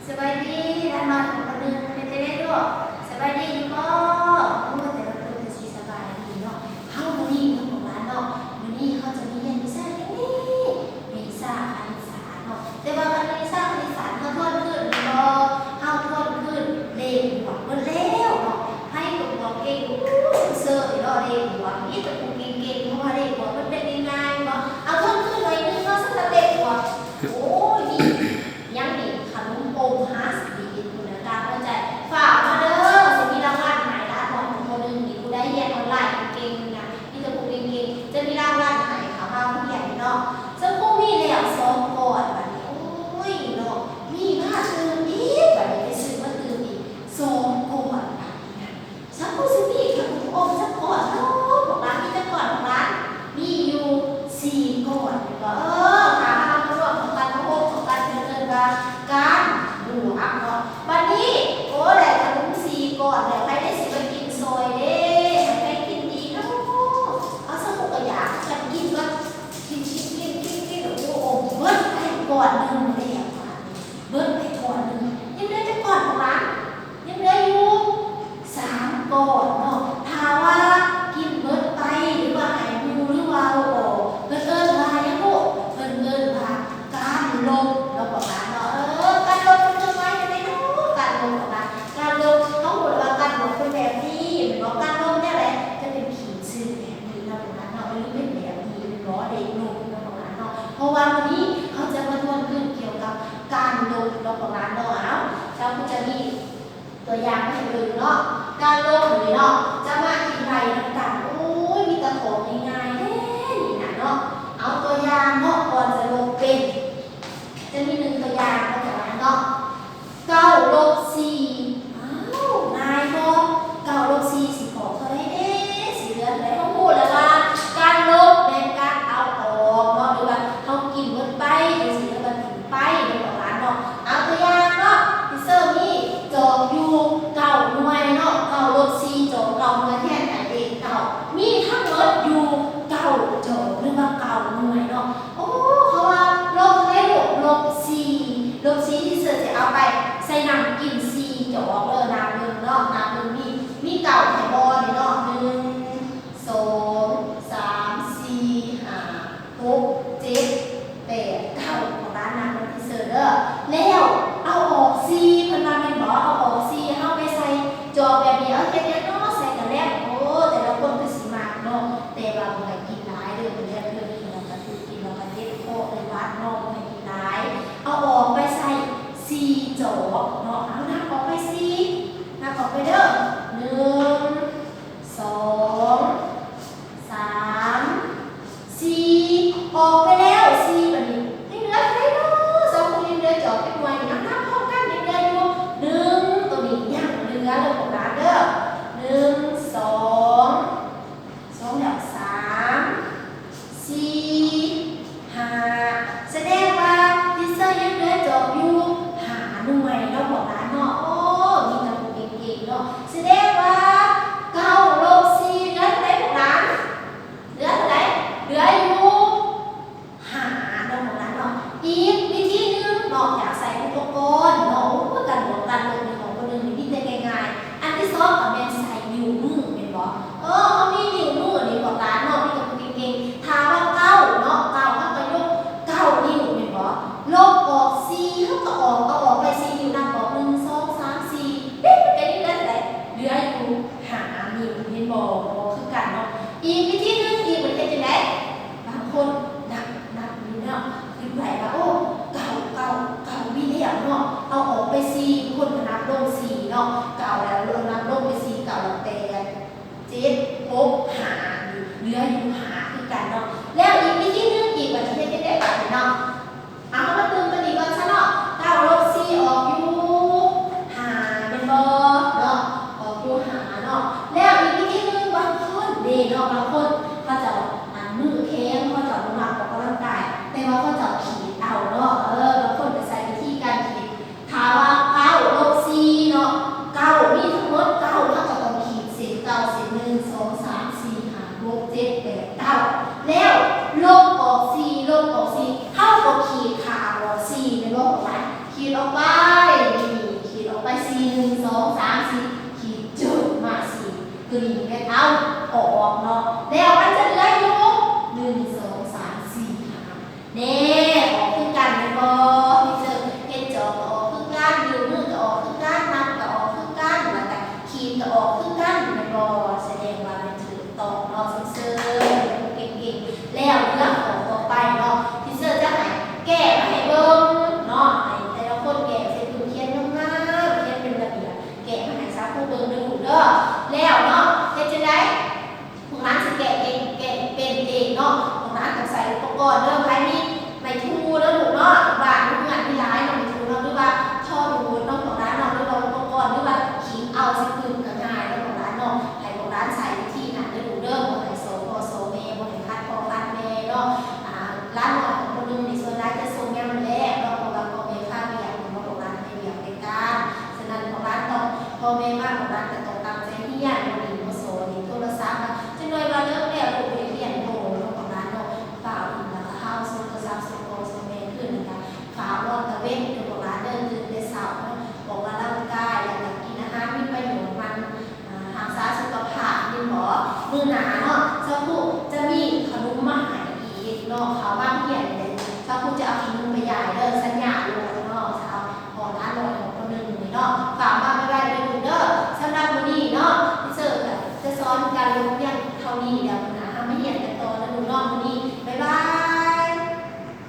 สบายดีร้านนอนของคนหนึ่งเป็นเจ๊ด้วยสบายดีอยู่ก็รู้ว่าแต่ละคนจะสีสบายดีเนาะเข้ามานี่ของร้านเนาะวันนี้เขาจะมีเรียนวิชาที่นี่วิชาคณิตศาสตร์เนาะแต่ว่าวิชาคณิตศาสตร์เขาทวนขึ้นบ่เขาทวนขึ้นเลขบวกมันแล้วเนาะให้ตัวบอกเก่งเซอร์เนาะเลขบวกนี่ตัวเก่งๆเพราะว่าเลขบวกมันเป็นง่ายๆเนาะเอาทวนขึ้นหน่อยนึงเนาะสักเลขบวกโอ้ยนี่ยังมีขนมโอฮาสดีคุณนะตาเข้าใจฝากมาเด้อจะมีรางวัลหายละของคนหนึ่งนี่กูได้เรียนออนไลน์เก่งนะนี่จะกูเก่งๆจะมีรางวัลหายค่ะมาผู้ใหญ่เนาะซึ่งพวกมีแล้วสองก่อนแบบนี้โอ้ยเนาะมีมากตื่นอีกแบบนี้ไปซื้อมาตื่นอีกสองก่อนแบบนี้นะฉันกูซื้อมีค่ะคุณโอมสักก่อนเนาะของร้านมีจักก่อนของร้านมีอยู่สี่ก่อนก็ค่ะทั้งรวมของการโฮมของการเงินการดูอัพเนาะวันนี้โอ้ได้ขนมซีก่อนแล้วใครได้สิไปกินซอยเด้ใครกินดีเนาะเอาสมุกกระยาฉันกินก็กินโอ้โหเบิ้ลไปก่อนหนึ่งเลยอ่ะเบิ้ลไปก่อนหนึ่งยังเหลือจะก่อนของร้านยังเหลืออยู่สามก่อนเนาะถ้าว่ากินเบิ้ลไปหรือว่าหายมูหรือว่าโอ้เบิ้ลมายังพวกเบิ้ลมาการลงเราบอกร้านเนาะการลงมันคือไงจะได้รู้การลงของร้านการลงเขาบอกว่าการลงเป็นแบบนี้เหมือนว่าการลงเนี่ยแหละจะเป็นขีดชื่อแบบนี้เราบอกร้านเนาะไม่รู้เป็นแบบนี้เป็นล้อเด็กลงเราบอกร้านเนาะเพราะว่าวันนี้เขาจะมาทวนขึ้นเกี่ยวกับการลงเราบอกร้านเนาะเอาเราก็จะมีตัวอย่างให้ดูเนาะการลงหรือเนาะจะมาอธิบายต่างๆโอ้ยมีตะโขบง่ายๆแน่นี่นะเนาะเอาตัวอย่างเนาะก่อนจะลงเป็นจะมีหนึ่งตัวอย่างเราจะมาเนาะ9 - 4อ้าวนายบอก9 - 4สิบอกเท่าไรเด้สิเหลือเท่าไรเขาพูดแล้วว่าการลบเป็นการเอาออกเนาะหรือว่าเขากินหมดไปเป็นสิเหลือบันถึงไปในของร้านเนาะเอาตัวอย่างเนาะที่เซอร์นี่จอกอยู่9 หน่วยเนาะ9 - 4จอก9 หน่วยแทนไหนเอง9มีทั้งหมดอยู่9จอกหรือว่า9 หน่วยเนาะโอ้เขาว่าลบได้ลบ4ที่เซอร์จะเอาไปใส่น้ำกิน4จอกเลยน้ำหนึ่งเนาะน้ำหนึ่งมีเก่าไข่บอลเนาะ1 2 3 4 5 6 7 8 9ของร้านน้ำมันที่เซอร์เด้อแล้วเอาออก4เพิ่นว่าแม่นบ่เอาออก4เฮาไปใส่จอกแบบนี้เอาแค่นี้เนาะใส่กันแล้วโอ้แต่ละคนก็สิมากเนาะแต่ว่าบ่ให้กินหลายเด้อเพิ่นเรียกเรื่องนี้แล้วก็คือกินแล้วก็เจ็บคอเลยวัดเนาะบ่ให้กินหลายเอาออกไปใส่4จอกเนาะเอานับออกไป4นับออกไปเด้อ1 2 3 4ออกไปแล้ว4บัดนี้ยังเหลือใครเนาะสองคนยังเหลือจอกเป็นหน่วยนับพร้อมกันยังเหลืออยู่1ตัวนี้ยังเหลือเลยของร้านเด้อ1 2แล้ว3 4 5แสดงว่าดิเซอร์ยังเหลือจอกอยู่5 หน่วยเราบอกร้านเนาะโอ้มีแต่พวกเก่งๆเนาะแสดงว่า9 - 4เหลือเท่าไหร่ของร้านเหลือเท่าไหร่เหลืออยู่5เราบอกร้านเนาะอีกวิธีหนึงนอกจากใส่อุปกรณ์เนาะการบวกกันลงในของคนหนึ่งนี่ได้ง่ายๆอันที่สองก็เป็นใส่นิ้วมือเป็นบ่เขามีนิ้วมือนี่บอกร้านเนาะมีกับพวกเก่งๆถ้าว่า9เนาะ9เขาก็ยก9 นิ้วเป็นบ่ลบออก4เขาก็เอาออกไป4นิ้วนับออก1 2 3 4เด็กเป็นนี่ได้ไหนเหลืออยู่5 นิ้วเห็นบ่คือกันเนาะอีกวิธีหนึงอีกเหมือนกันจังได๋บางคนนับอยู่เนาะคือไหลว่าโอ้9วิแล้วเนาะเอาออกไป4คนก็นับลง4เนาะ9แล้วนับลงไป4 9แล้ว8 7 6 5เหลืออยู่5คือกันเนาะแล้วอีกวิธีหนึงอีกว่าจะเฮ็ดจังได๋บัดนี้เนาะเอามาตึงกันอีกก่อนซะเนาะ9 - 4ออกอยู่5เป็นบ่เนาะออกอยู่5เนาะแล้วอีกวิธีหนึงบางคนเด้เนาะบางคนเขาจะมือแข็งเขาจะมาออกกำลังกายแต่ว่าเขาจะขีดเอาเนาะบางคนจะใช้วิธีการขีดถ้าว่า9 - 4เนาะ9 1 2 3 4ขีดจุดมา4ตัวนี้แม่เอาออกเนาะแล้วมันจะเหลืออยู่1 2 3 4 5เน่ออกคือกันแม่นบ่ที่เจอเฮ็ดจอก็ออกคือกันนิ้วมือก็ออกคือกันนับก็ออกคือกันแล้วก็ขีดก็ออกคือกันแม่นบ่แสดงว่ามันถูกต้องเนาะเซิร์ๆเก่งๆแล้วเรื่องของต่อไปเนาะที่เซอร์จะให้แก้มาให้เบิ่งเนาะให้แต่ละคนแก้ใส่พื้นเขียนงามๆเขียนเป็นระเบียบแก้มาให้สาวผู้เบิ่งเด้อลูกเด้อแล้วเนาะเฮ็ดจังได๋พวกนั้นสิแก้เองแก้เป็นเองเนาะพวกนั้นต้องใส่อุปกรณ์เด้อใครมีไม้ถูแล้วลูกเนาะบ้านลูกงานมีหลายเนาะไม้ถูเนาะหรือว่าท่อดูดเนาะของร้านเนาะหรือว่าอุปกรณ์หรือว่าขิงเอาสิพื้นก็ง่ายเนาะของร้านเนาะให้ของร้านใส่ที่นั้นเด้อลูกเด้อบ่ให้โซพ่อโซแม่บ่ให้คัดพ่อคัดแม่เนาะร้านหน่อยคนนึงในส่วนร้านจะส่งแง่มันแรกเนาะเพราะว่าพ่อแม่ค่าเรียนของร้านให้เรียนในการฉะนั้นของร้านต้องพ่อแม่มากของร้านจะต้องตั้งใจที่อยากบ่มีบ่โซนี่โทรศัพท์นะจังหน่อยว่าเลิกแล้วลูกไปเรียนโตเนาะของร้านเนาะฝ่าวอีกแล้วก็เฮาโซโทรศัพท์โซโซแม่ขึ้นนะคะฝ่าวอนตะเว้นของร้านเดินตื่นแต่เช้าเนาะออกกำลังกายแล้วก็กินอาหารมีประโยชน์มันรักษาสุขภาพนี่หมอมื้อหน้าเนาะเจ้าผู้จะมีขนมมาให้อีกเนาะเขาว่าเฮียนเลยเจ้าผู้จะเอาขนมไปยายเด้อสัญญาลูกเนาะจะเอาขอร้านลอยของคนนึงนี่เนาะฝากมาไว้เด้อลูกเด้อสำหรับมื้อนี้เนาะที่เสิร์ฟจะสอนการลงเรียนเท่านี้แล้ว